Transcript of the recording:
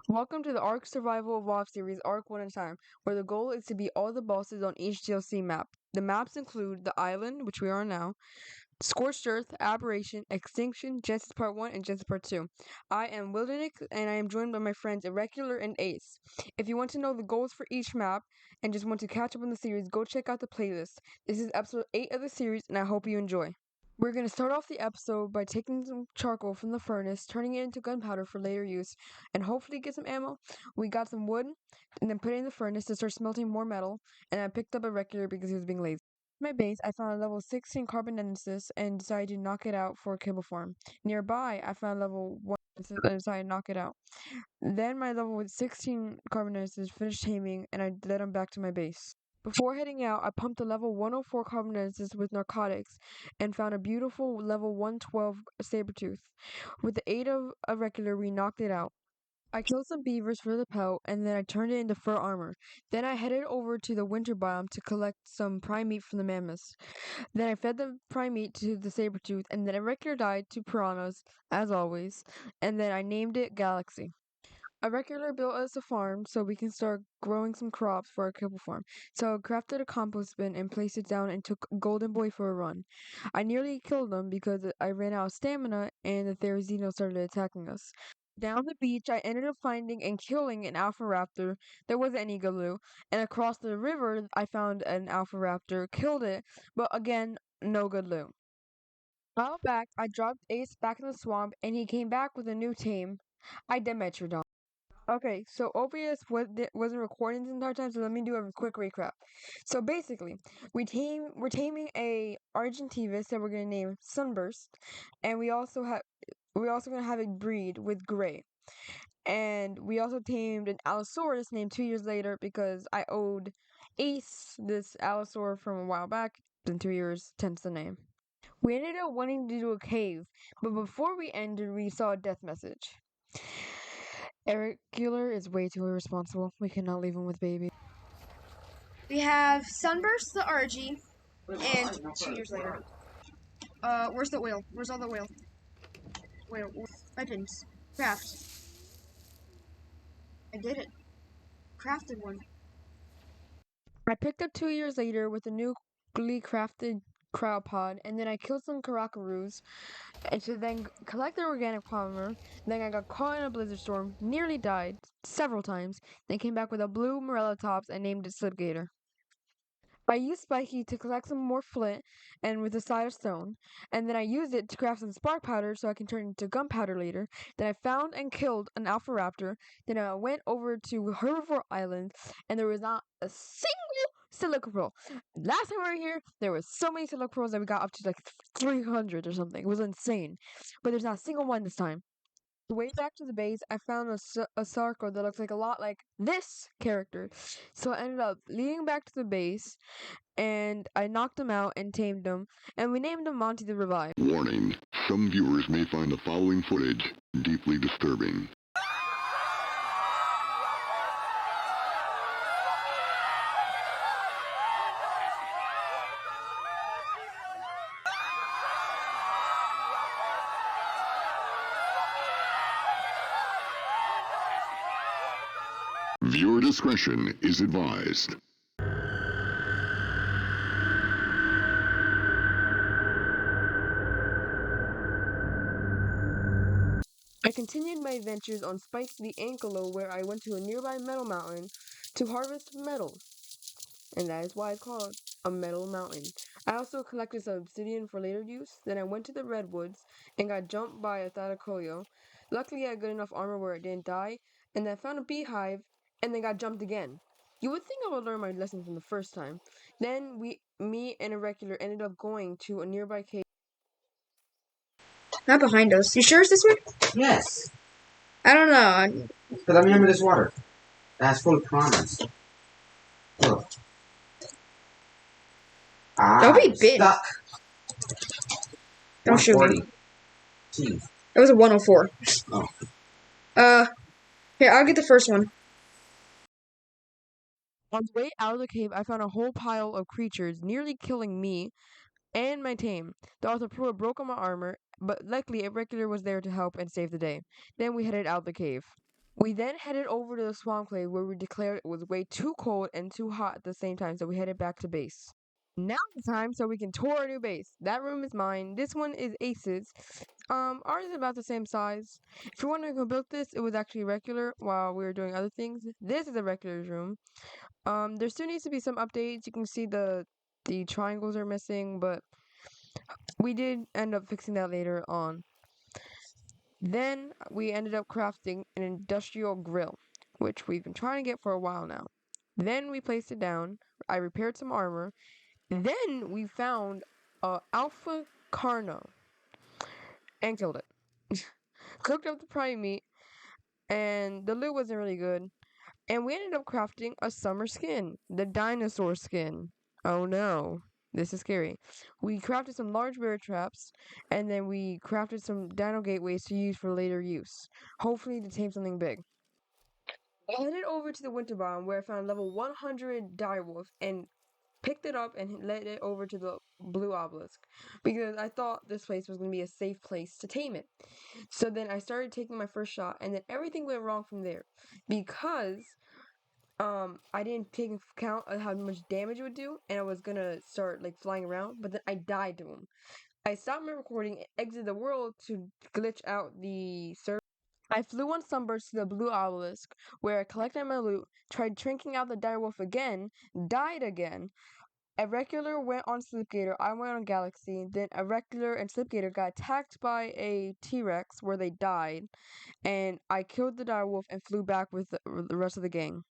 Welcome to the Ark Survival Evolved series, Ark One at a Time, where the goal is to beat all the bosses on each DLC map. The maps include the Island, which we are on now, Scorched Earth, Aberration, Extinction, Genesis Part 1, and Genesis Part 2. I am Wilderness, and I am joined by my friends Erekular and Ace. If you want to know the goals for each map, and just want to catch up on the series, go check out the playlist. This is episode 8 of the series, and I hope you enjoy. We're going to start off the episode by taking some charcoal from the furnace, turning it into gunpowder for later use, and hopefully get some ammo. We got some wood, and then put it in the furnace to start smelting more metal, and I picked up a Erekular because he was being lazy. At my base, I found a level 16 carbonesis and decided to knock it out for a kibble farm. Nearby, I found level 1 and decided to knock it out. Then my level with 16 carbonesis finished taming, and I led him back to my base. Before heading out, I pumped a level 104 carbonesis with narcotics and found a beautiful level 112 sabertooth. With the aid of a Erekular, we knocked it out. I killed some beavers for the pelt, and then I turned it into fur armor. Then I headed over to the winter biome to collect some prime meat from the mammoths. Then I fed the prime meat to the sabertooth, and then a Erekular died to piranhas, as always, and then I named it Galaxy. A Erekular built us a farm so we can start growing some crops for our kibble farm. So I crafted a compost bin and placed it down and took Golden Boy for a run. I nearly killed him because I ran out of stamina and the Therizino started attacking us. Down the beach, I ended up finding and killing an alpha raptor. There wasn't any galoo. And across the river, I found an alpha raptor, killed it, but again, no good loot. While back, I dropped Ace back in the swamp and he came back with a new tame. I Demetrodon. Okay, so OBS wasn't recording this entire time, so let me do a quick recap. So basically, we're taming a Argentavis that we're gonna name Sunburst, and we're also gonna have it breed with Gray. And we also tamed an Allosaurus named 2 years later because I owed Ace this Allosaur from a while back. In 2 years, tense the name. We ended up wanting to do a cave, but before we ended, we saw a death message. Erekular is way too irresponsible. We cannot leave him with baby. We have Sunburst the RG, and 2 years later. Where's the oil? Where's all the oil? Oil. Weapons. Craft. I did it. Crafted one. I picked up 2 years later with a newly crafted cryopod, and then I killed some Karakaroos, and to then collect the organic polymer. Then I got caught in a blizzard storm, nearly died several times, then came back with a blue Morello tops and named it Slipgator. I used Spiky to collect some more flint and with a side of stone, and then I used it to craft some spark powder so I can turn it into gunpowder later. Then I found and killed an alpha raptor. Then I went over to Herbivore Island, and there was not a single silica pearl. Last time we were here, there was so many silica pearls that we got up to like 300 or something. It was insane, but there's not a single one this time. The way back to the base, I found a Sarko that looks like a lot like this character. So I ended up leading back to the base, and I knocked him out and tamed him, and we named him Monty the Revive. Warning, some viewers may find the following footage deeply disturbing. Viewer discretion is advised. I continued my adventures on Spike the Ankelo, where I went to a nearby metal mountain to harvest metal, and that is why it's called a metal mountain. I also collected some obsidian for later use. Then I went to the redwoods and got jumped by a Thalakoyo. Luckily, I had good enough armor where it didn't die, and then I found a beehive and then got jumped again. You would think I would learn my lesson from the first time. Then me and Erekular ended up going to a nearby cave. Not behind us. You sure it's this way? Yes. I don't know. Because I remember this water. That's full of piranhas. Look. Don't be big. Stuck. Don't shoot me. 140. Jeez. That was a 104. Oh. Here, I'll get the first one. On the way out of the cave, I found a whole pile of creatures, nearly killing me and my tame. The Arthropluta broke on my armor, but luckily Erekular was there to help and save the day. Then we headed out the cave. We then headed over to the Swampclave where we declared it was way too cold and too hot at the same time, so we headed back to base. Now it's time so we can tour our new base. That room is mine. This one is Ace's. Ours is about the same size. If you're wondering who built this, it was actually Erekular while we were doing other things. This is Erekular's room. There still needs to be some updates. You can see the triangles are missing, but we did end up fixing that later on. Then we ended up crafting an industrial grill, which we've been trying to get for a while now. Then we placed it down. I repaired some armor. Then we found a alpha carno and killed it. Cooked up the prime meat, and the loot wasn't really good. And we ended up crafting a summer skin, the dinosaur skin. Oh no, this is scary. We crafted some large bear traps, and then we crafted some dino gateways to use for later use. Hopefully to tame something big. I headed over to the winter biome where I found level 100 direwolf and picked it up and led it over to the blue obelisk because I thought this place was going to be a safe place to tame it. So then I started taking my first shot, and then everything went wrong from there because I didn't take into account of how much damage it would do, and I was gonna start like flying around, but then I died to him. I stopped my recording and exited the world to glitch out the server. I flew on Sunburst to the blue obelisk, where I collected my loot, tried trinking out the direwolf again, died again. Erekular went on Slipgator, I went on Galaxy, then Erekular and Slipgator got attacked by a T-Rex where they died, and I killed the direwolf and flew back with the rest of the gang.